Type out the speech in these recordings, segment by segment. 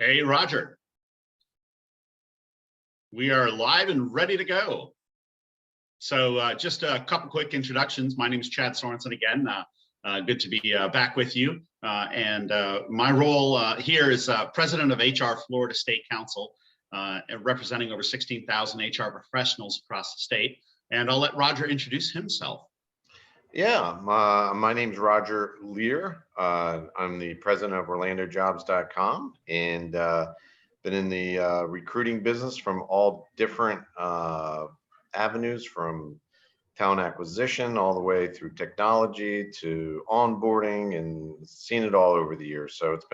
Hey, Roger, we are live and ready to go. So just a couple quick introductions. My name is Chad Sorensen again. Good to be back with you. My role here is president of HR Florida State Council, representing over 16,000 HR professionals across the state. And I'll let Roger introduce himself. Yeah, my name's Roger Lear. I'm the president of OrlandoJobs.com and been in the recruiting business from all different avenues, from talent acquisition all the way through technology to onboarding, and seen it all over the years. So it's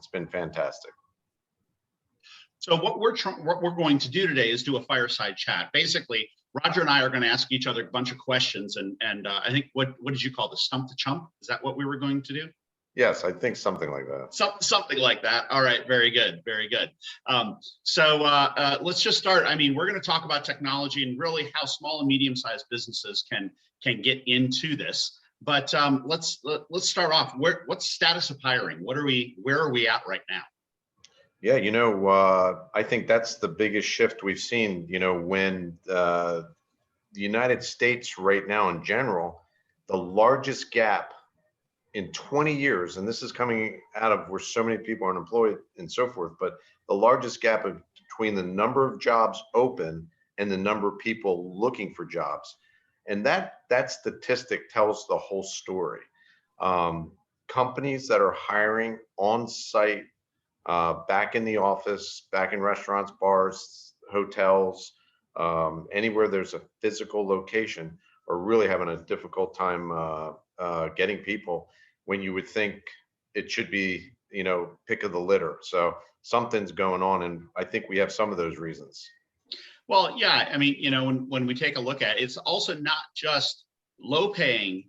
been fantastic. So what we're going to do today is do a fireside chat. Basically, Roger and I are going to ask each other a bunch of questions, and I think what did you call this? Stump the Chump? Is that what we were going to do? Yes, I think something like that. Something like that. All right, very good, very good. Let's just start. I mean, we're going to talk about technology and really how small and medium-sized businesses can get into this. But let's start off. What's status of hiring? Where are we at right now? Yeah, I think that's the biggest shift we've seen. When the United States right now in general, the largest gap in 20 years, and this is coming out of where so many people are unemployed and so forth, but the largest gap between the number of jobs open and the number of people looking for jobs. And that statistic tells the whole story. Companies that are hiring on site, back in the office, back in restaurants, bars, hotels, anywhere there's a physical location, are really having a difficult time getting people, when you would think it should be, pick of the litter. So something's going on, and I think we have some of those reasons. Well, yeah, I mean, when we take a look at it, it's also not just low-paying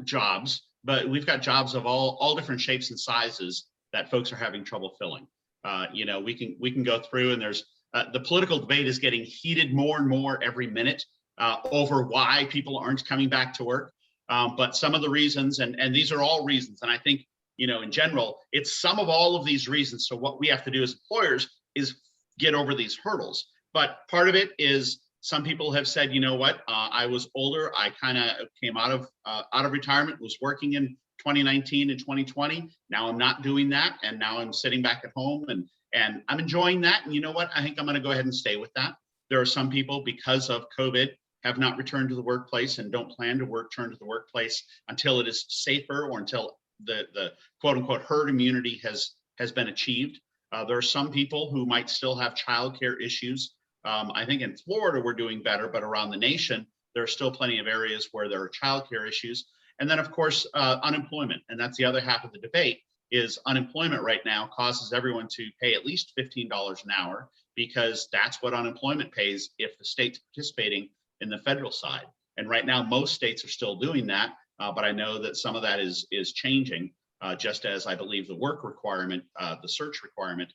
jobs, but we've got jobs of all different shapes and sizes that folks are having trouble filling. We can go through, and there's the political debate is getting heated more and more every minute over why people aren't coming back to work. But some of the reasons, and these are all reasons, and I think, in general, it's some of all of these reasons. So what we have to do as employers is get over these hurdles. But part of it is some people have said, you know what, I was older, I kind of came out of retirement, was working in 2019 and 2020. Now I'm not doing that, and now I'm sitting back at home, and I'm enjoying that. And you know what? I think I'm going to go ahead and stay with that. There are some people, because of COVID, have not returned to the workplace and don't plan to return to the workplace until it is safer, or until the quote unquote herd immunity has been achieved. There are some people who might still have childcare issues. I think in Florida we're doing better, but around the nation there are still plenty of areas where there are childcare issues. And then, of course, unemployment, and that's the other half of the debate. Is unemployment right now causes everyone to pay at least $15 an hour, because that's what unemployment pays if the state's participating in the federal side. And right now, most states are still doing that, but I know that some of that is changing, just as I believe the work requirement, the search requirement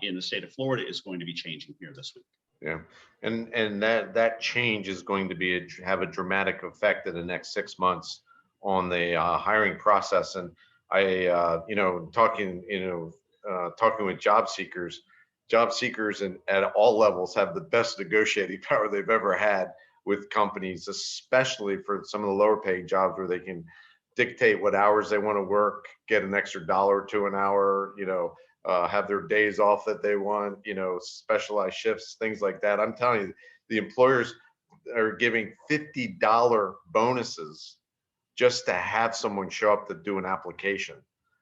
in the state of Florida is going to be changing here this week. Yeah, and that change is going to have a dramatic effect in the next 6 months on the hiring process. And I, talking with job seekers and at all levels have the best negotiating power they've ever had with companies, especially for some of the lower paying jobs where they can dictate what hours they want to work, get an extra $1 or $2 an hour, have their days off that they want, specialized shifts, things like that. I'm telling you, the employers are giving $50 bonuses just to have someone show up to do an application.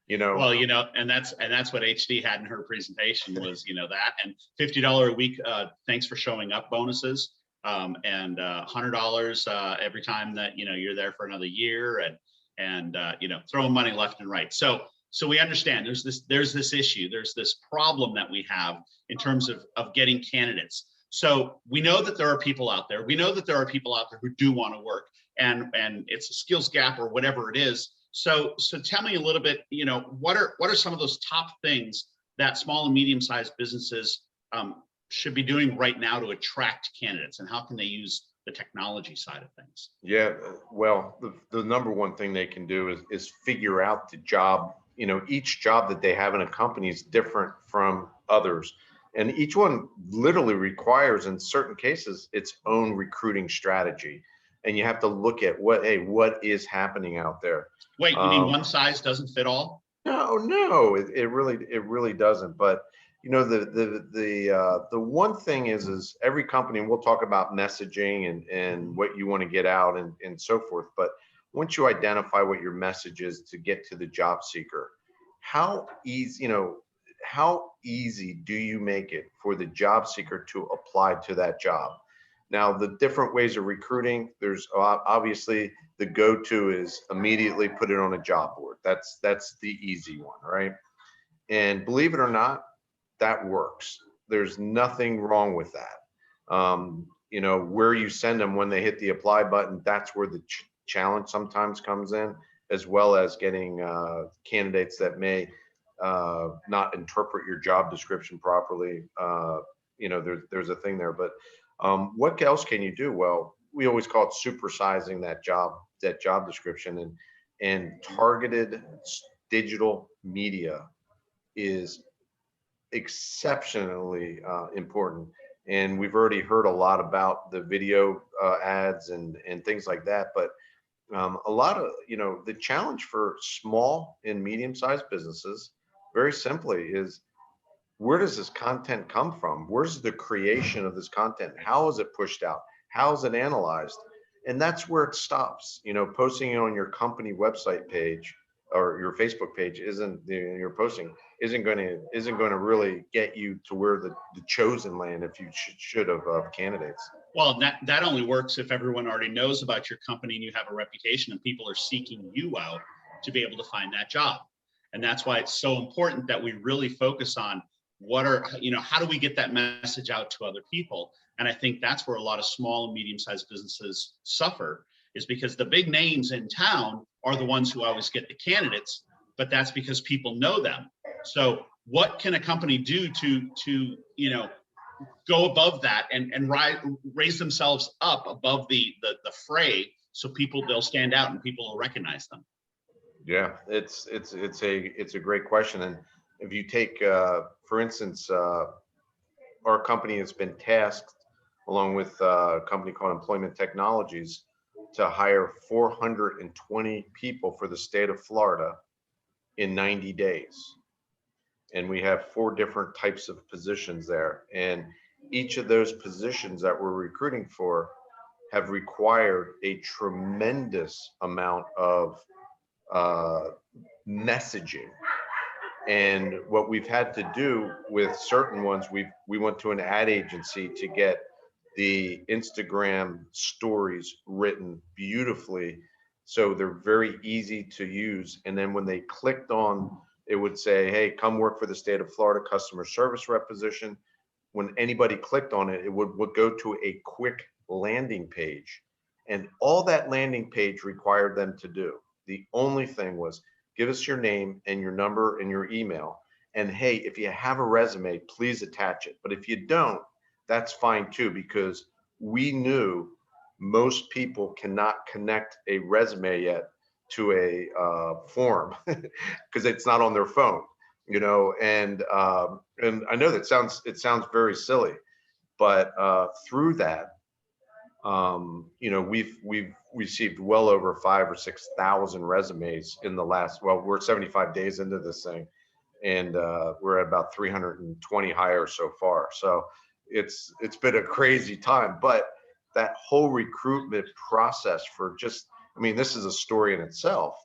Well, and that's what HD had in her presentation was, that, and $50 a week, thanks for showing up bonuses, and $100 every time that, you're there for another year, and throwing money left and right. So we understand there's this issue, there's this problem that we have in terms of getting candidates. So we know that there are people out there. We know that there are people out there who do want to work, and it's a skills gap or whatever it is. So tell me a little bit, what are some of those top things that small and medium-sized businesses should be doing right now to attract candidates, and how can they use the technology side of things? Yeah, well, the number one thing they can do is figure out the job each job that they have in a company is different from others. And each one literally requires, in certain cases, its own recruiting strategy. And you have to look at what is happening out there. Wait, you mean one size doesn't fit all? No, it really doesn't. But the one thing is every company, and we'll talk about messaging and what you want to get out and so forth. But once you identify what your message is to get to the job seeker, how easy do you make it for the job seeker to apply to that job? Now, the different ways of recruiting, there's obviously the go-to is immediately put it on a job board. That's the easy one, right? And believe it or not, that works. There's nothing wrong with that. Where you send them when they hit the apply button, that's where the challenge sometimes comes in, as well as getting candidates that may not interpret your job description properly. There's a thing there, but what else can you do? Well, we always call it supersizing that job description, and targeted digital media is exceptionally important. And we've already heard a lot about the video ads and things like that. But a lot of, the challenge for small and medium-sized businesses, very simply, is where does this content come from? Where's the creation of this content? How is it pushed out? How is it analyzed? And that's where it stops. Posting it on your company website page or your Facebook page your posting isn't going to really get you to where the chosen land if you should have candidates. Well, that only works if everyone already knows about your company and you have a reputation and people are seeking you out to be able to find that job. And that's why it's so important that we really focus on how do we get that message out to other people? And I think that's where a lot of small and medium-sized businesses suffer, is because the big names in town are the ones who always get the candidates, but that's because people know them. So what can a company do to go above that and raise themselves up above the fray, so they'll stand out and people will recognize them? Yeah, it's a great question. And if you take, for instance, our company has been tasked, along with a company called Employment Technologies, to hire 420 people for the state of Florida in 90 days. And we have 4 different types of positions there. And each of those positions that we're recruiting for have required a tremendous amount of messaging. And what we've had to do with certain ones, we went to an ad agency to get the Instagram stories written beautifully, so they're very easy to use. And then when they clicked on, it would say, hey, come work for the state of Florida customer service rep position. When anybody clicked on it, it would go to a quick landing page. And all that landing page required them to do, the only thing was, give us your name and your number and your email. And hey, if you have a resume, please attach it. But if you don't, that's fine too, because we knew most people cannot connect a resume yet to a form because it's not on their phone, and I know it sounds very silly, but through that, we've received well over 5,000 or 6,000 resumes in the last, well, we're 75 days into this thing, and we're at about 320 hires so far. So it's been a crazy time, but that whole recruitment process this is a story in itself,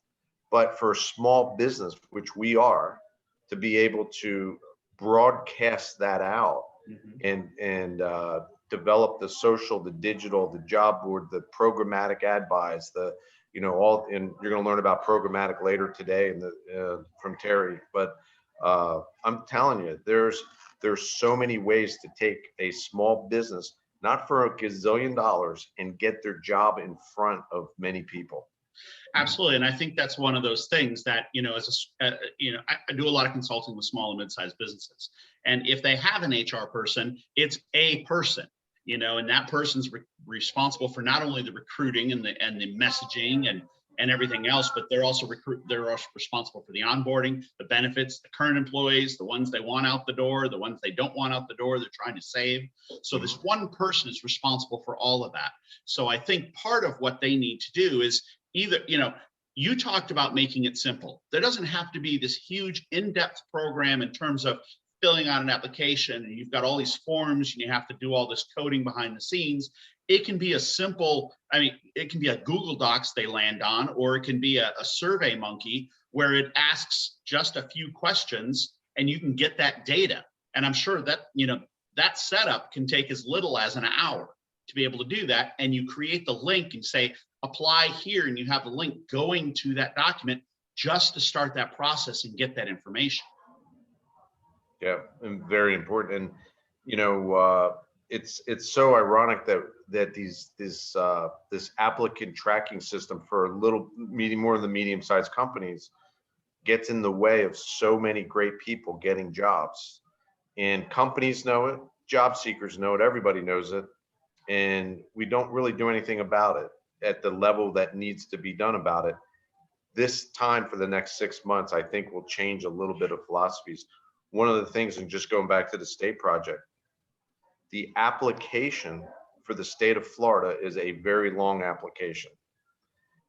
but for a small business, which we are, to be able to broadcast that out, mm-hmm. and develop the social, the digital, the job board, the programmatic ad buys, and you're going to learn about programmatic later today from Terry. But I'm telling you, there's so many ways to take a small business, not for a gazillion dollars, and get their job in front of many people. Absolutely. And I think that's one of those things that, I do a lot of consulting with small and mid-sized businesses. And if they have an HR person, it's a person, and that person's responsible for not only the recruiting and the messaging and and everything else, but they're also responsible for the onboarding, the benefits, the current employees, the ones they want out the door, the ones they don't want out the door, they're trying to save. So this one person is responsible for all of that. So I think part of what they need to do is either, you talked about making it simple. There doesn't have to be this huge in-depth program in terms of filling out an application and you've got all these forms and you have to do all this coding behind the scenes. It can be a simple, it can be a Google Docs they land on, or it can be a Survey Monkey where it asks just a few questions and you can get that data. And I'm sure that, that setup can take as little as an hour to be able to do that. And you create the link and say, apply here, and you have the link going to that document just to start that process and get that information. Yeah, and very important. And it's so ironic that this applicant tracking system for more of the medium-sized companies gets in the way of so many great people getting jobs. And companies know it, job seekers know it, everybody knows it, and we don't really do anything about it at the level that needs to be done about it. This time for the next 6 months, I think will change a little bit of philosophies. One of the things, and just going back to the state project, the application for the state of Florida is a very long application.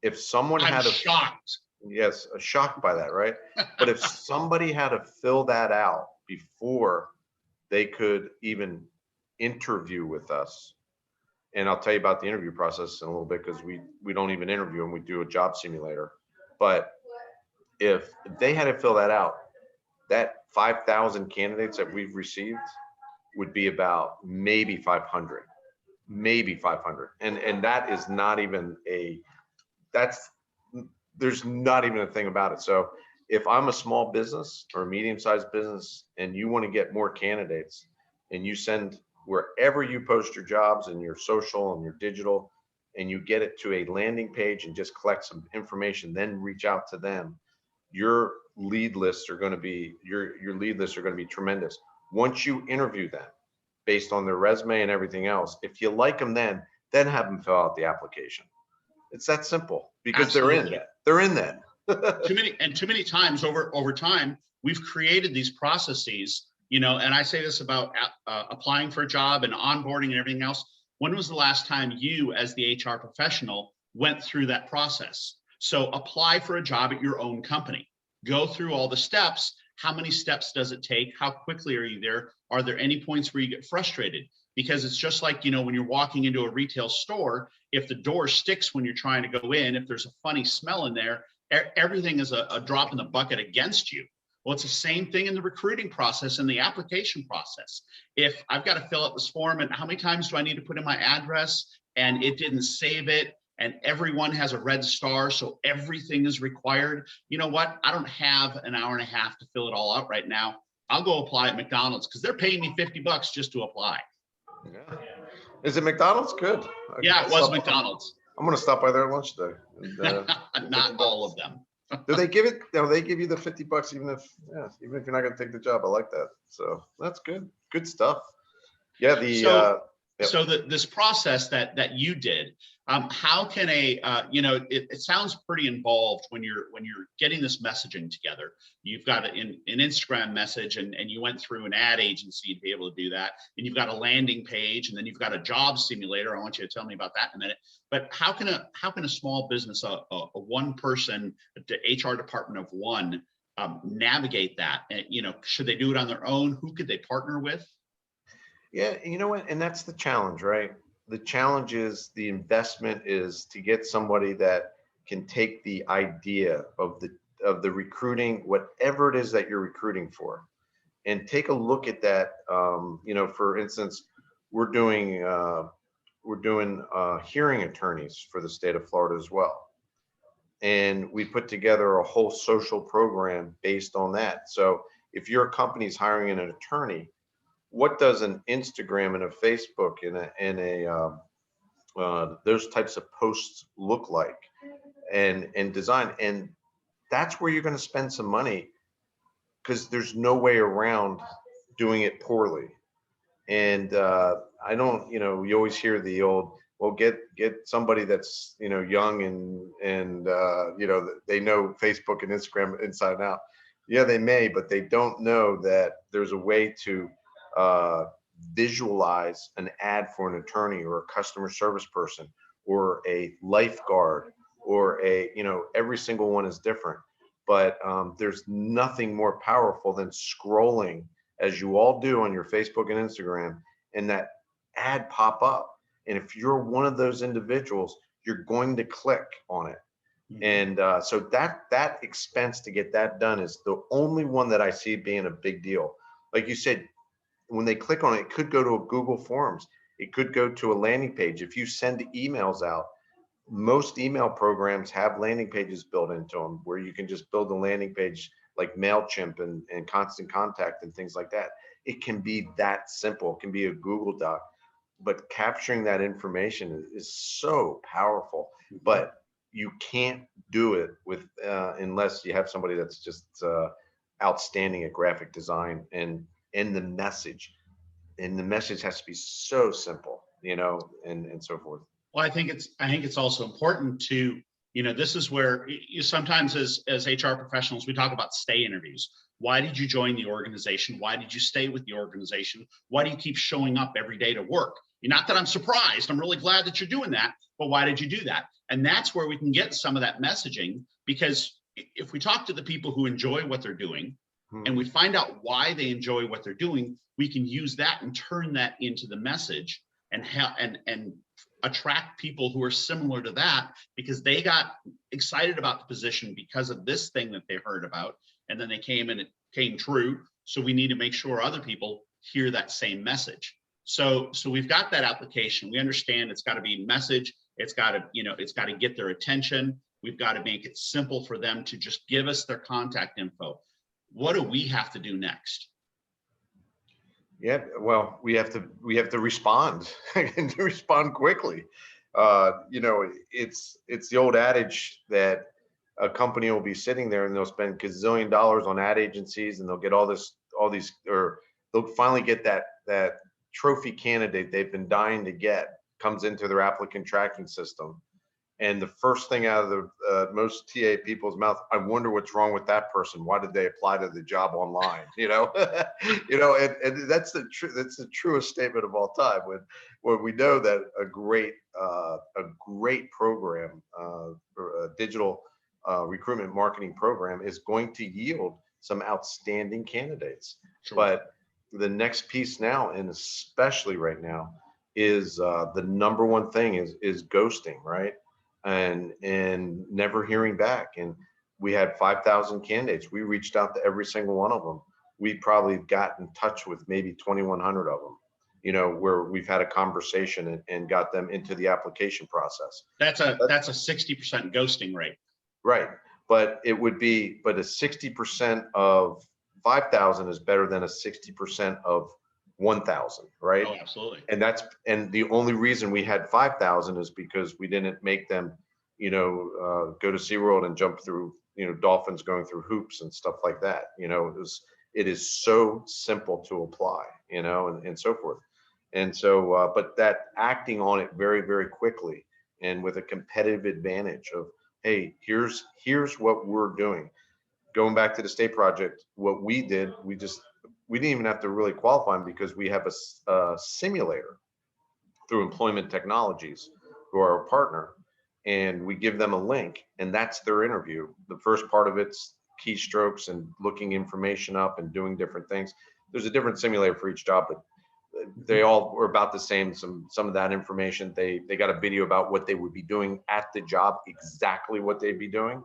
If someone I'm shocked. Yes, shocked by that, right? But if somebody had to fill that out before they could even interview with us, and I'll tell you about the interview process in a little bit, because we don't even interview them, we do a job simulator. But if they had to fill that out, that 5,000 candidates that we've received would be about maybe 500, and that is not even there's not even a thing about it. So if I'm a small business or a medium-sized business and you want to get more candidates, and you send wherever you post your jobs and your social and your digital, and you get it to a landing page and just collect some information, then reach out to them, your lead lists are going to be tremendous. Once you interview them based on their resume and everything else, if you like them, then have them fill out the application. It's that simple, because Absolutely. they're in that. too many times over time, we've created these processes, and I say this about applying for a job and onboarding and everything else. When was the last time you, as the HR professional, went through that process? So apply for a job at your own company. Go through all the steps. How many steps does it take? How quickly are you there? Are there any points where you get frustrated? Because it's just like, when you're walking into a retail store, if the door sticks when you're trying to go in, if there's a funny smell in there, everything is a drop in the bucket against you. Well, it's the same thing in the recruiting process and the application process. If I've got to fill out this form, and how many times do I need to put in my address, and it didn't save it, and everyone has a red star, so everything is required. You know what? I don't have an hour and a half to fill it all out right now. I'll go apply at McDonald's, because they're paying me $50 just to apply. Yeah. Is it McDonald's? Good. Yeah, it was McDonald's. I'm going to stop by there at lunch today. Not all of them. Do they give you the $50 even if you're not going to take the job? I like that. So that's good. Good stuff. Yeah. So this process that you did, how can it sounds pretty involved when you're getting this messaging together. You've got an Instagram message, and you went through an ad agency to be able to do that, and you've got a landing page, and then you've got a job simulator. I want you to tell me about that in a minute. But how can a small business, a one person, the HR department of one, navigate that? And should they do it on their own? Who could they partner with? Yeah, you know what? And that's the challenge, right? The challenge is the investment is to get somebody that can take the idea of the recruiting, whatever it is that you're recruiting for, and take a look at that. For instance, we're doing hearing attorneys for the state of Florida as well. And we put together a whole social program based on that. So if your company's hiring an attorney, what does an Instagram and a Facebook and those types of posts look like, and design? And that's where you're going to spend some money, because there's no way around doing it poorly. And I don't, you always hear the old, Well, get somebody that's, you know, young and you know, they know Facebook and Instagram inside and out. Yeah, they may, but they don't know that there's a way to uh, visualize an ad for an attorney or a customer service person or a lifeguard or a, you know, every single one is different. But there's nothing more powerful than scrolling, as you all do on your Facebook and Instagram, and that ad pop up. And if you're one of those individuals, you're going to click on it. And so that expense to get that done is the only one that I see being a big deal. Like you said, when they click on it, it could go to a Google Forms. It could go to a landing page. If you send emails out, most email programs have landing pages built into them where you can just build a landing page like MailChimp and Constant Contact and things like that. It can be that simple. It can be a Google Doc, but capturing that information is so powerful. But you can't do it with unless you have somebody that's just outstanding at graphic design and the message. And the message has to be so simple, you know, and so forth. Well, I think it's also important to, you know, this is where you sometimes as HR professionals, we talk about stay interviews. Why did you join the organization? Why did you stay with the organization? Why do you keep showing up every day to work? Not that I'm surprised, I'm really glad that you're doing that, but why did you do that? And that's where we can get some of that messaging, because if we talk to the people who enjoy what they're doing and we find out why they enjoy what they're doing, we can use that and turn that into the message and attract people who are similar to that, because they got excited about the position because of this thing that they heard about, and then they came and it came true. So we need to make sure other people hear that same message. So we've got that application. We understand it's got to be message. It's got to, you know, it's got to get their attention. We've got to make it simple for them to just give us their contact info. What do we have to do next? Yeah, well, we have to respond and respond quickly. You know, it's the old adage that a company will be sitting there and they'll spend gazillion dollars on ad agencies and they'll get all these, or they'll finally get that trophy candidate they've been dying to get comes into their applicant tracking system. And the first thing out of the most TA people's mouth, I wonder what's wrong with that person. Why did they apply to the job online? You know, you know, and that's the truest statement of all time. When we know that a great program, or a digital recruitment marketing program is going to yield some outstanding candidates. Sure. But the next piece now, and especially right now, is the number one thing is ghosting, right? And never hearing back. And we had 5,000 candidates. We reached out to every single one of them. We probably got in touch with maybe 2,100 of them, you know, where we've had a conversation and got them into the application process. That's a 60% ghosting rate. Right. But it would be, but a 60% of 5,000 is better than a 60% of 1,000, right? Oh, absolutely. And the only reason we had 5,000 is because we didn't make them, you know, go to SeaWorld and jump through, you know, dolphins going through hoops and stuff like that. You know, it is so simple to apply, you know, and so forth. And so, but that acting on it very, very quickly and with a competitive advantage of, hey, here's what we're doing. Going back to the state project, what we did, we didn't even have to really qualify them because we have a simulator through Employment Technologies, who are our partner, and we give them a link, and that's their interview. The first part of it's keystrokes and looking information up and doing different things. There's a different simulator for each job, but they all were about the same. Some of that information, they got a video about what they would be doing at the job, exactly what they'd be doing.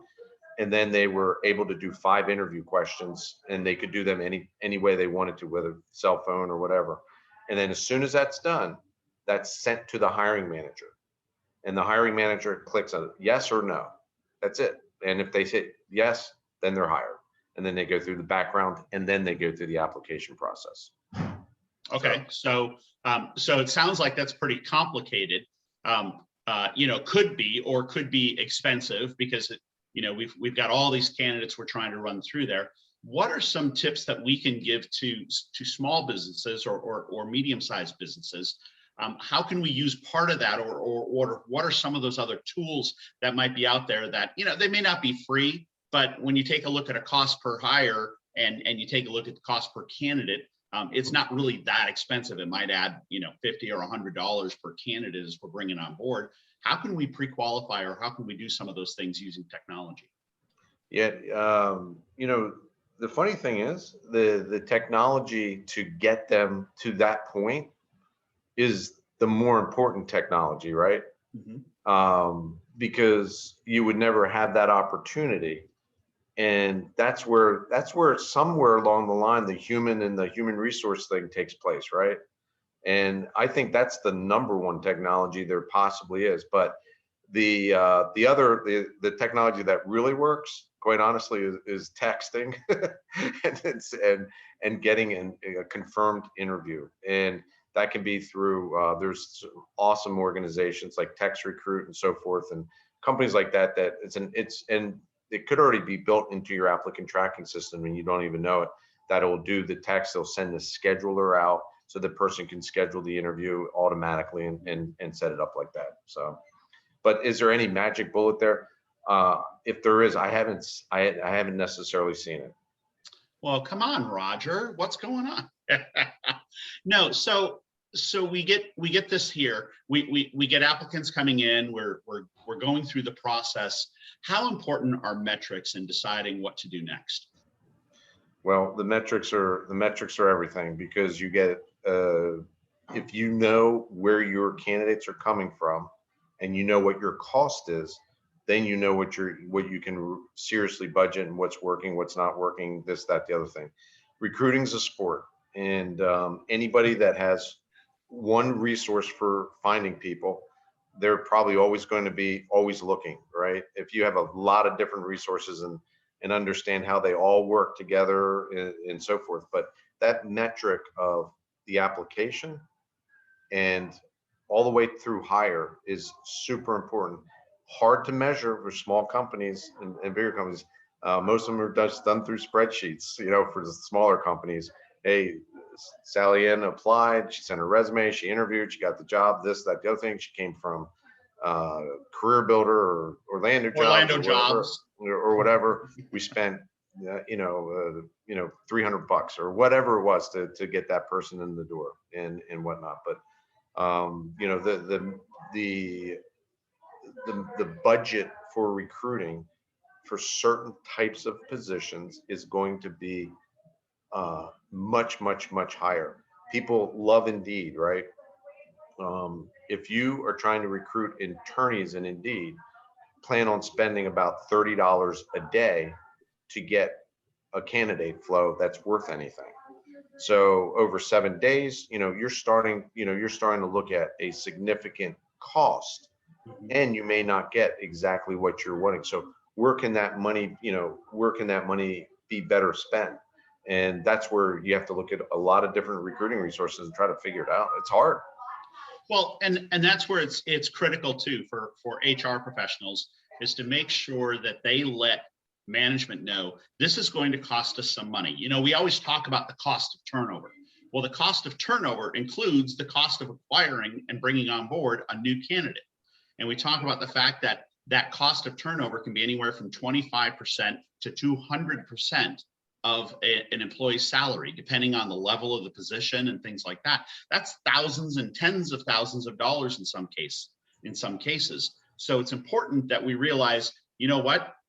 And then they were able to do 5 interview questions, and they could do them any way they wanted to, whether cell phone or whatever. And then as soon as that's done, that's sent to the hiring manager, and the hiring manager clicks on yes or no. That's it. And if they say yes, then they're hired. And then they go through the background, and then they go through the application process. Okay, so it sounds like that's pretty complicated. You know, could be expensive because you know, we've got all these candidates we're trying to run through there. What are some tips that we can give to small businesses or medium-sized businesses How can we use part of that, or what are some of those other tools that might be out there that, they may not be free, but when you take a look at a cost per hire and you take a look at the cost per candidate, it's not really that expensive. It might add, $50 or $100 per candidate as we're bringing on board. How can we pre-qualify, or how can we do some of those things using technology? Yeah, the funny thing is the technology to get them to that point is the more important technology, right? Mhm. Because you would never have that opportunity. And that's where somewhere along the line, the human and the human resource thing takes place, right? And I think that's the number one technology there possibly is. But the technology that really works, quite honestly, is texting and getting a confirmed interview. And that can be through there's awesome organizations like Text Recruit and so forth, and companies like that and it could already be built into your applicant tracking system and you don't even know it. That will do the text. They'll send the scheduler out so the person can schedule the interview automatically and set it up like that. So, but is there any magic bullet there? If there is, I haven't necessarily seen it. Well, come on, Roger, what's going on? No, so we get this here. We get applicants coming in. We're going through the process. How important are metrics in deciding what to do next? Well, the metrics are everything, because you get if you know where your candidates are coming from and you know what your cost is, then you know what you can seriously budget and what's working, what's not working, this, that, the other thing. Recruiting's a sport, and anybody that has one resource for finding people, they're probably always going to be always looking, right? If you have a lot of different resources and understand how they all work together and so forth. But that metric of the application and all the way through hire is super important. Hard to measure for small companies and bigger companies. Most of them are just done through spreadsheets, for the smaller companies. Hey, Sally Ann applied, she sent her resume, she interviewed, she got the job, this, that, the other thing. She came from Career Builder or Orlando Jobs. or whatever. We spent, $300 or whatever it was to get that person in the door and whatnot. But the budget for recruiting for certain types of positions is going to be much, much, much higher. People love Indeed, right? If you are trying to recruit attorneys in Indeed, plan on spending about $30 a day to get a candidate flow that's worth anything. So over 7 days, you're starting to look at a significant cost, and you may not get exactly what you're wanting. So where can that money be better spent? And that's where you have to look at a lot of different recruiting resources and try to figure it out. It's hard. Well, and that's where it's critical too for HR professionals, is to make sure that they let management know this is going to cost us some money. We always talk about the cost of turnover. Well, the cost of turnover includes the cost of acquiring and bringing on board a new candidate. And we talk about the fact that that cost of turnover can be anywhere from 25% to 200% of an employee's salary, depending on the level of the position and things like that. That's thousands and tens of thousands of dollars in some cases. So it's important that we realize,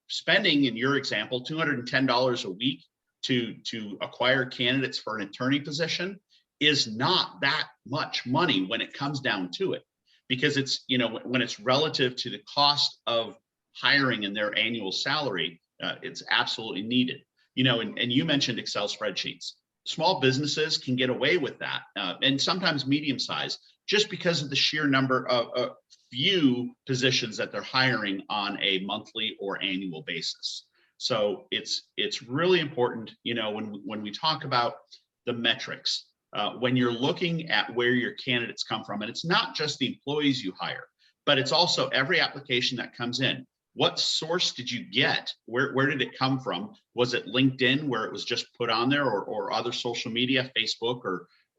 spending, in your example, $210 a week to acquire candidates for an attorney position is not that much money when it comes down to it, because it's, when it's relative to the cost of hiring and their annual salary, it's absolutely needed. And you mentioned Excel spreadsheets. Small businesses can get away with that, and sometimes medium size, just because of the sheer number of few positions that they're hiring on a monthly or annual basis. So it's really important, when we talk about the metrics, when you're looking at where your candidates come from, and it's not just the employees you hire, but it's also every application that comes in. What source did you get? Where did it come from? Was it LinkedIn, where it was just put on there, or other social media, Facebook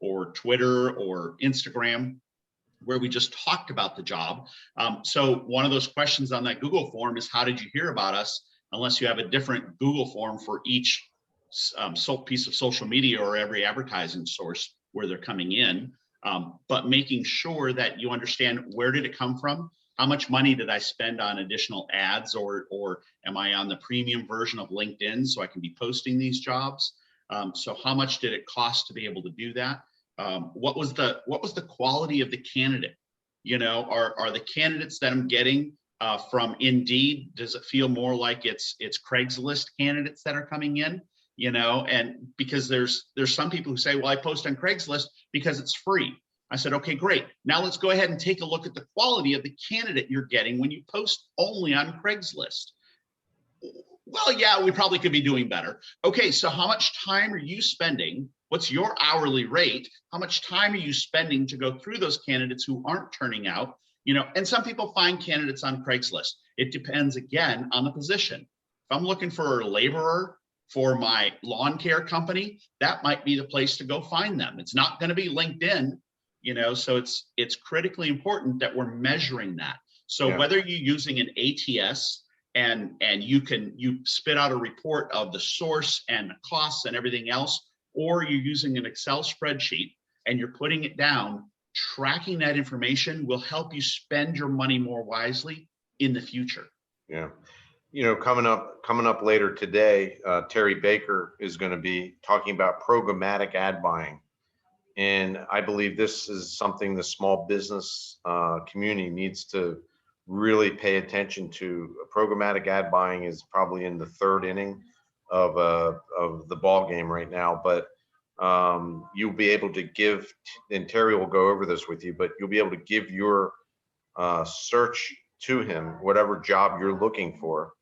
or Twitter or Instagram? where we just talked about the job. So one of those questions on that Google form is, how did you hear about us? Unless you have a different Google form for each piece of social media or every advertising source where they're coming in. But making sure that you understand, where did it come from? How much money did I spend on additional ads, or am I on the premium version of LinkedIn so I can be posting these jobs? So how much did it cost to be able to do that? What was the quality of the candidate? You know, are the candidates that I'm getting from Indeed, does it feel more like it's Craigslist candidates that are coming in? You know, and because there's some people who say, well, I post on Craigslist because it's free. I said, okay, great. Now let's go ahead and take a look at the quality of the candidate you're getting when you post only on Craigslist. Well, yeah, we probably could be doing better. Okay, so how much time are you spending? What's your hourly rate? How much time are you spending to go through those candidates who aren't turning out? You know, and some people find candidates on Craigslist. It depends, again, on the position. If I'm looking for a laborer for my lawn care company, that might be the place to go find them. It's not going to be LinkedIn, you know, so it's critically important that we're measuring that. So Yeah. whether you're using an ATS and you spit out a report of the source and the costs and everything else, or you're using an Excel spreadsheet and you're putting it down, tracking that information will help you spend your money more wisely in the future. Yeah. You know, coming up later today, Terry Baker is going to be talking about programmatic ad buying. And I believe this is something the small business community needs to really pay attention to. Programmatic ad buying is probably in the third inning of the ball game right now, but you'll be able to give, and Terry will go over this with you, but you'll be able to give your search to him, whatever job you're looking for.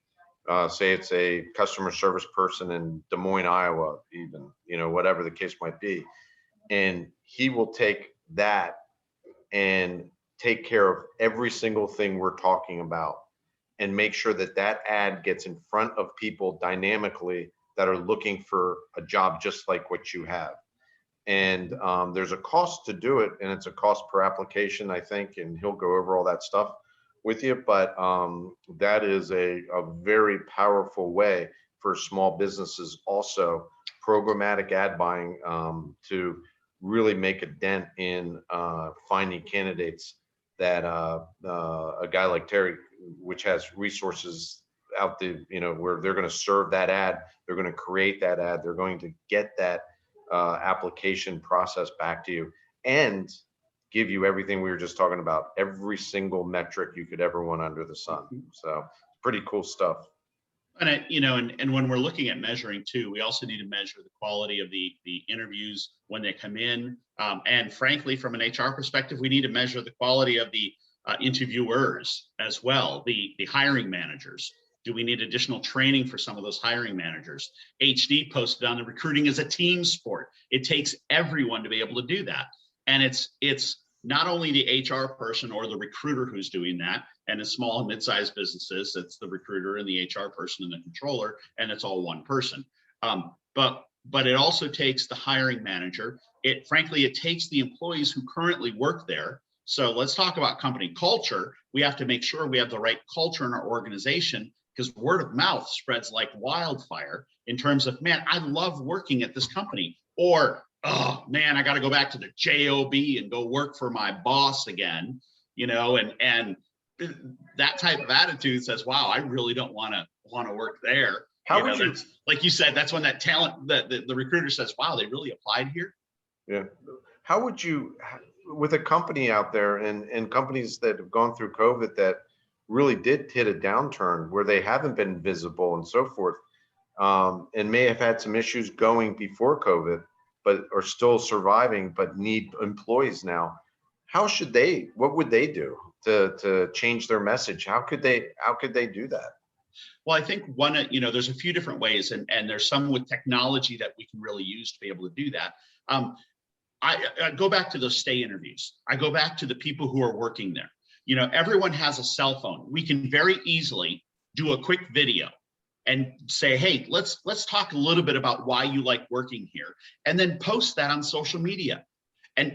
Say it's a customer service person in Des Moines, Iowa, even, you know, whatever the case might be. And he will take that and take care of every single thing we're talking about and make sure that that ad gets in front of people dynamically that are looking for a job just like what you have. And there's a cost to do it, and it's a cost per application, I think, and he'll go over all that stuff with you. But that is a very powerful way for small businesses, also programmatic ad buying, to really make a dent in finding candidates that a guy like Terry, which has resources out there, you know, where they're going to serve that ad, they're going to create that ad, they're going to get that application process back to you and give you everything we were just talking about, every single metric you could ever want under the sun. So pretty cool stuff. And you know, and when we're looking at measuring too, we also need to measure the quality of the interviews when they come in. And frankly, from an HR perspective, we need to measure the quality of the interviewers as well, the hiring managers. Do we need additional training for some of those hiring managers? HD posted on the recruiting is a team sport. It takes everyone to be able to do that. And it's not only the HR person or the recruiter who's doing that, and in small and mid-sized businesses, it's the recruiter and the HR person and the controller, and it's all one person. But it also takes the hiring manager. Frankly, it takes the employees who currently work there. So let's talk about company culture. We have to make sure we have the right culture in our organization, because word of mouth spreads like wildfire in terms of, man, I love working at this company, or, oh man, I got to go back to the job and go work for my boss again, you know, and that type of attitude says, wow, I really don't want to work there. How would you, like you said, that's when that talent, the recruiter says, wow, they really applied here. Yeah. How would you, with a company out there and companies that have gone through COVID that really did hit a downturn where they haven't been visible and so forth, and may have had some issues going before COVID, but are still surviving, but need employees now. What would they do to change their message? How could they do that? Well, I think one, you know, there's a few different ways, and there's some with technology that we can really use to be able to do that. I go back to those stay interviews. I go back to the people who are working there. You know, everyone has a cell phone. We can very easily do a quick video and say, hey, let's talk a little bit about why you like working here, and then post that on social media.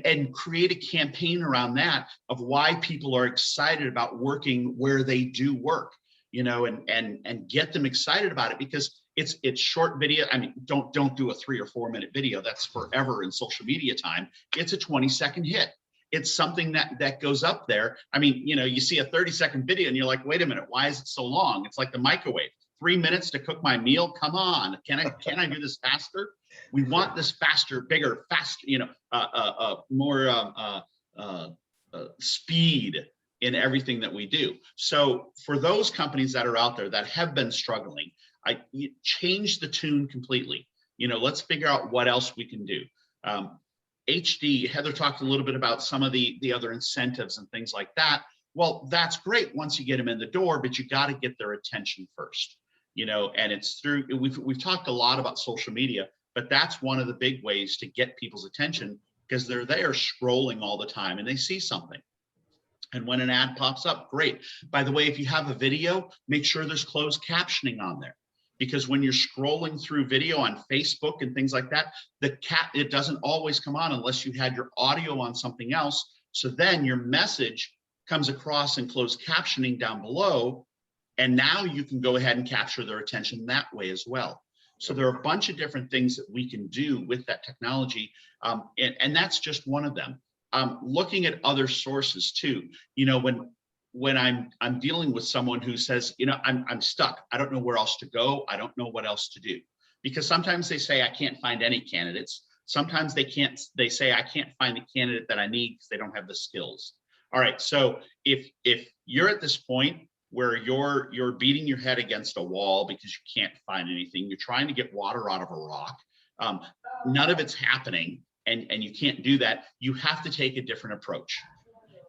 and create a campaign around that of why people are excited about working where they do work, and get them excited about it, because it's short video. I mean, don't do a 3 or 4 minute video. That's forever in social media time. It's a 20-second hit. It's something that goes up there. I mean, you see a 30-second video and you're like, wait a minute, why is it so long? It's like the microwave. 3 minutes to cook my meal. Come on, can I do this faster? We want this faster, bigger, faster, more speed in everything that we do. So for those companies that are out there that have been struggling, you change the tune completely. Let's figure out what else we can do. HD, Heather talked a little bit about some of the other incentives and things like that. Well, that's great once you get them in the door, but you got to get their attention first. And it's through, we've talked a lot about social media, but that's one of the big ways to get people's attention, because they're there scrolling all the time and they see something. And when an ad pops up, great. By the way, if you have a video, make sure there's closed captioning on there, because when you're scrolling through video on Facebook and things like that, it doesn't always come on unless you had your audio on something else. So then your message comes across in closed captioning down below, and now you can go ahead and capture their attention that way as well. So there are a bunch of different things that we can do with that technology, and that's just one of them. Looking at other sources too. When I'm dealing with someone who says, I'm stuck, I don't know where else to go, I don't know what else to do, because sometimes they say I can't find any candidates. Sometimes they say I can't find the candidate that I need because they don't have the skills. All right, so if you're at this point where you're beating your head against a wall because you can't find anything, you're trying to get water out of a rock, none of it's happening, and you can't do that, you have to take a different approach.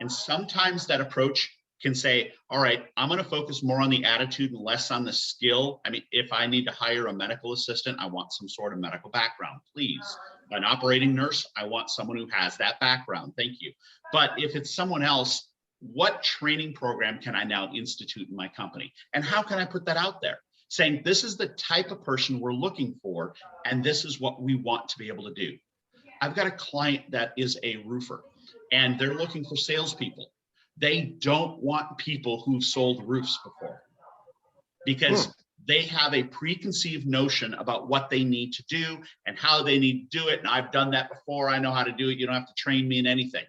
And sometimes that approach can say, all right, I'm going to focus more on the attitude and less on the skill. I mean, if I need to hire a medical assistant, I want some sort of medical background, please. An operating nurse, I want someone who has that background, thank you. But if it's someone else, what training program can I now institute in my company? And how can I put that out there? Saying, this is the type of person we're looking for, and this is what we want to be able to do. I've got a client that is a roofer, and they're looking for salespeople. They don't want people who've sold roofs before, because they have a preconceived notion about what they need to do and how they need to do it. And I've done that before, I know how to do it, you don't have to train me in anything.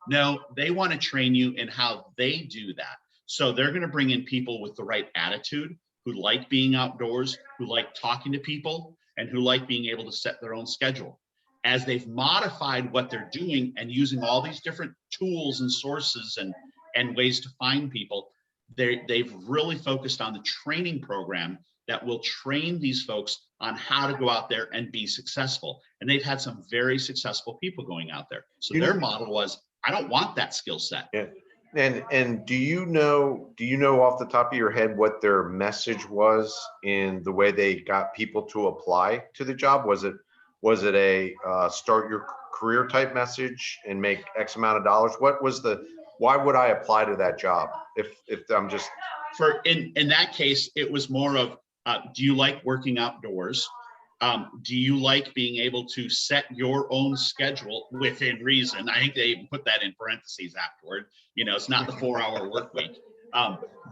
No, they want to train you in how they do that. So they're going to bring in people with the right attitude, who like being outdoors, who like talking to people, and who like being able to set their own schedule. As they've modified what they're doing and using all these different tools and sources and ways to find people, they've really focused on the training program that will train these folks on how to go out there and be successful. And they've had some very successful people going out there. So their model was, I don't want that skill set. Yeah. And do you know off the top of your head what their message was in the way they got people to apply to the job? Was it a start your career type message and make X amount of dollars? Why would I apply to that job if I'm just in that case, it was more of, do you like working outdoors? Do you like being able to set your own schedule within reason? I think they even put that in parentheses afterward. It's not the 4-hour work week.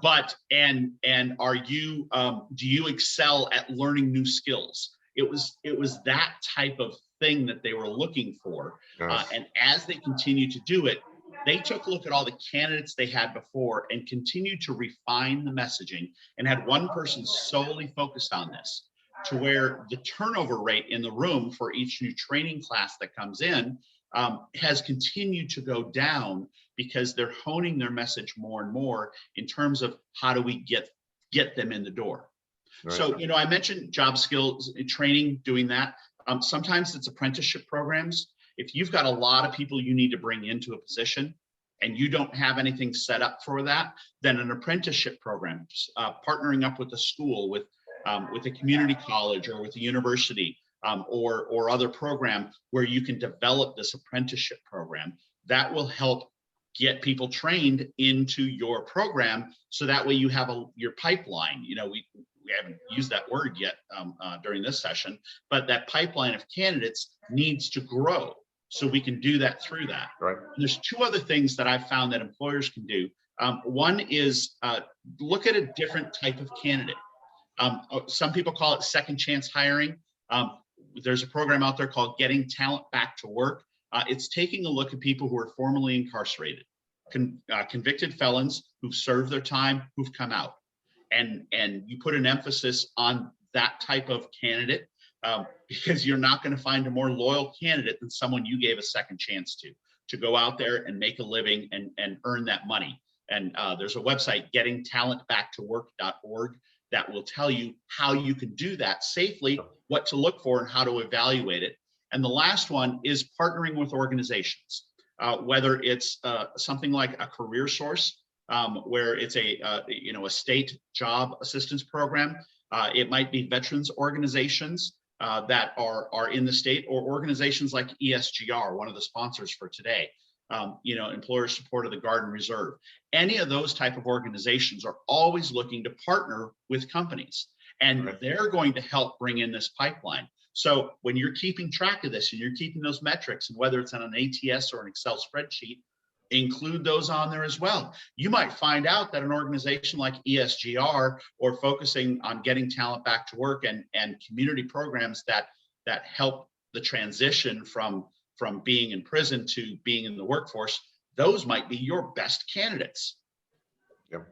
But are you do you excel at learning new skills? It was that type of thing that they were looking for. Nice. And as they continue to do it, they took a look at all the candidates they had before and continued to refine the messaging, and had one person solely focused on this, to where the turnover rate in the room for each new training class that comes in has continued to go down, because they're honing their message more and more in terms of how do we get them in the door. Right. So, I mentioned job skills training, doing that. Sometimes it's apprenticeship programs. If you've got a lot of people you need to bring into a position and you don't have anything set up for that, then an apprenticeship program, partnering up with a school, with a community college or with a university, or other program where you can develop this apprenticeship program, that will help get people trained into your program. So that way you have your pipeline. We haven't used that word yet during this session, but that pipeline of candidates needs to grow. so we can do that through that. Right. There's two other things that I've found that employers can do. One is look at a different type of candidate. Some people call it second chance hiring. There's a program out there called Getting Talent Back to Work. It's taking a look at people who are formerly incarcerated, convicted felons who've served their time, who've come out. And you put an emphasis on that type of candidate because you're not going to find a more loyal candidate than someone you gave a second chance to go out there and make a living and earn that money. And there's a website, gettingtalentbacktowork.org, that will tell you how you can do that safely, what to look for, and how to evaluate it. And the last one is partnering with organizations, whether it's something like a career source, where it's a state job assistance program. It might be veterans organizations that are in the state, or organizations like ESGR, one of the sponsors for today. Employer support of the Guard and Reserve. Any of those type of organizations are always looking to partner with companies, and they're going to help bring in this pipeline. So when you're keeping track of this and you're keeping those metrics, and whether it's on an ATS or an Excel spreadsheet, include those on there as well. You might find out that an organization like ESGR, or focusing on getting talent back to work and community programs that help the transition from being in prison to being in the workforce, those might be your best candidates. Yep.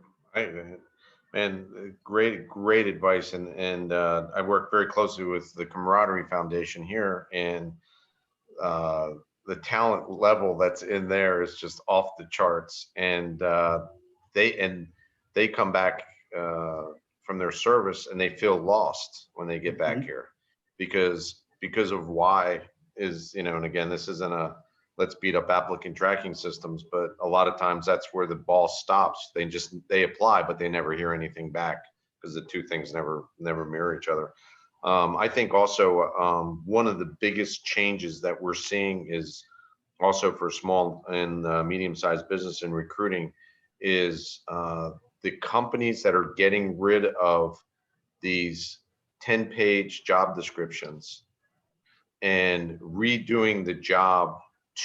And great advice. And I work very closely with the Camaraderie Foundation here, and the talent level that's in there is just off the charts. And they come back from their service and they feel lost when they get back here because of why is, and again, this isn't a let's beat up applicant tracking systems, but a lot of times that's where the ball stops. They apply, but they never hear anything back because the two things never mirror each other. I think also one of the biggest changes that we're seeing is also for small and medium-sized business and recruiting is the companies that are getting rid of these 10-page job descriptions and redoing the job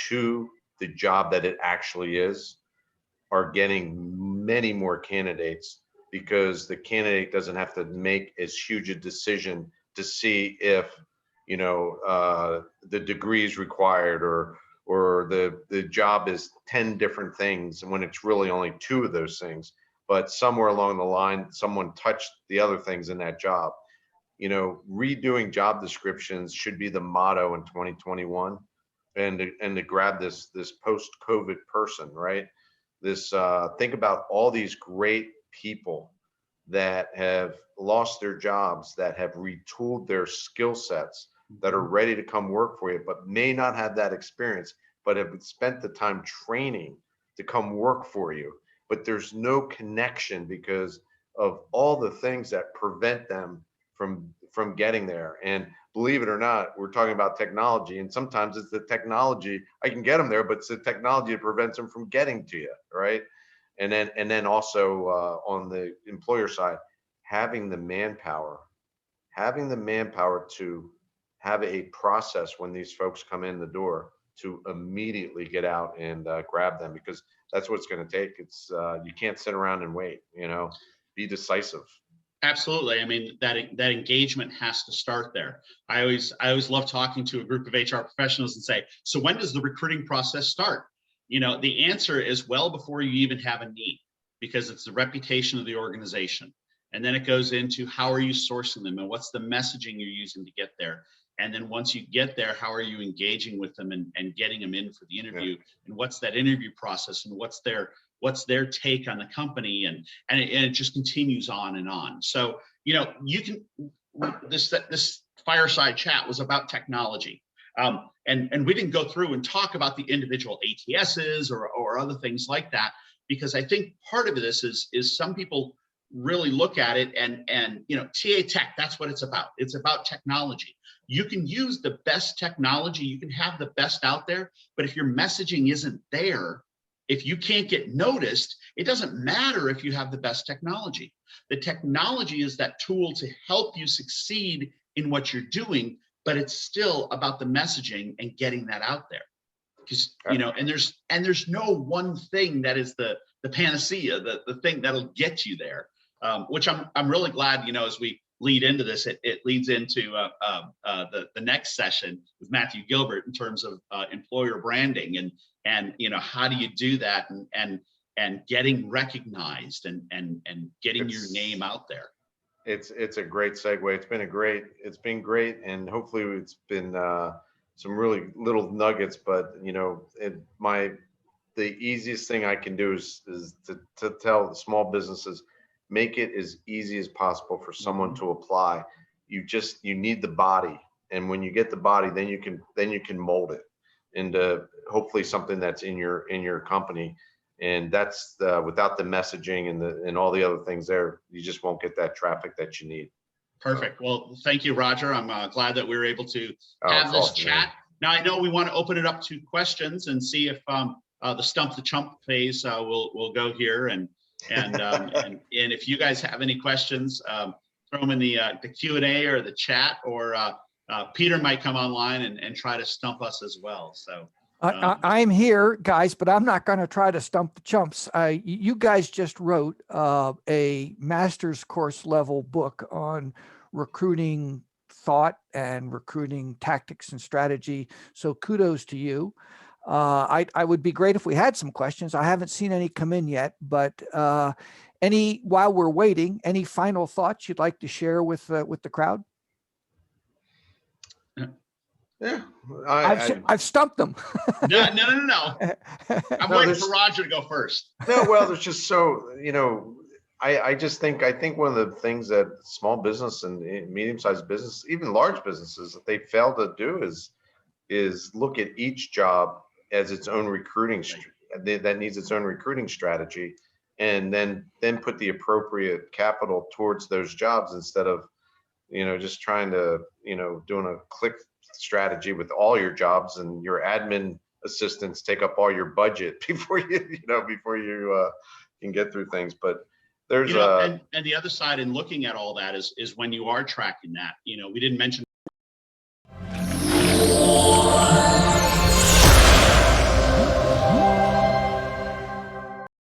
to the job that it actually is are getting many more candidates, because the candidate doesn't have to make as huge a decision to see if the degree is required or the job is 10 different things, and when it's really only 2 of those things, but somewhere along the line someone touched the other things in that job. Redoing job descriptions should be the motto in 2021, and to grab this post-COVID person, right? Think about all these great people that have lost their jobs, that have retooled their skill sets, that are ready to come work for you, but may not have that experience, but have spent the time training to come work for you. But there's no connection because of all the things that prevent them from getting there. And believe it or not, we're talking about technology, and sometimes it's the technology. I can get them there, but it's the technology that prevents them from getting to you, right? And then also on the employer side, having the manpower to have a process when these folks come in the door to immediately get out and grab them, because that's what it's going to take. It's you can't sit around and wait. Be decisive. Absolutely. I mean, that engagement has to start there. I always love talking to a group of HR professionals and say, so when does the recruiting process start? The answer is well before you even have a need, because it's the reputation of the organization. And then it goes into how are you sourcing them and what's the messaging you're using to get there. And then once you get there, how are you engaging with them and getting them in for the interview? And what's that interview process, and what's their take on the company, and it just continues on and on. So, you can, this fireside chat was about technology. And we didn't go through and talk about the individual ATSs or other things like that, because I think part of this is some people really look at it and TA Tech, that's what it's about. It's about technology. You can use the best technology, you can have the best out there, but if your messaging isn't there, if you can't get noticed, it doesn't matter if you have the best technology. The technology is that tool to help you succeed in what you're doing, but it's still about the messaging and getting that out there. because and there's no one thing that is the panacea, the thing that'll get you there. Which I'm really glad, as we lead into this, it leads into the next session with Matthew Gilbert in terms of employer branding and how do you do that and getting recognized and getting your name out there. It's a great segue. It's been great, and hopefully it's been some really little nuggets. But the easiest thing I can do is to tell the small businesses, make it as easy as possible for someone to apply. You need the body, and when you get the body, then you can mold it into hopefully something that's in your company. And that's without the messaging and all the other things there, you just won't get that traffic that you need. Perfect. Well, thank you, Roger. I'm glad that we were able to have this awesome, chat. man. Now, I know we want to open it up to questions and see if the Stump the Chump phase will go here. And if you guys have any questions, throw them in the Q&A or the chat, or Peter might come online and try to stump us as well. So I'm here, guys, but I'm not going to try to stump the chumps. You guys just wrote a master's course level book on recruiting thought and recruiting tactics and strategy. So kudos to you. I would be great if we had some questions. I haven't seen any come in yet, but while we're waiting, any final thoughts you'd like to share with the crowd? Yeah, I've stumped them. No. I'm waiting for Roger to go first. No, well, there's just I think one of the things that small business and medium-sized business, even large businesses, that they fail to do is look at each job as its own recruiting that needs its own recruiting strategy, and then put the appropriate capital towards those jobs instead of just trying to doing a click strategy with all your jobs, and your admin assistants take up all your budget before you can get through things. But there's and the other side in looking at all that is when you are tracking that, we didn't mention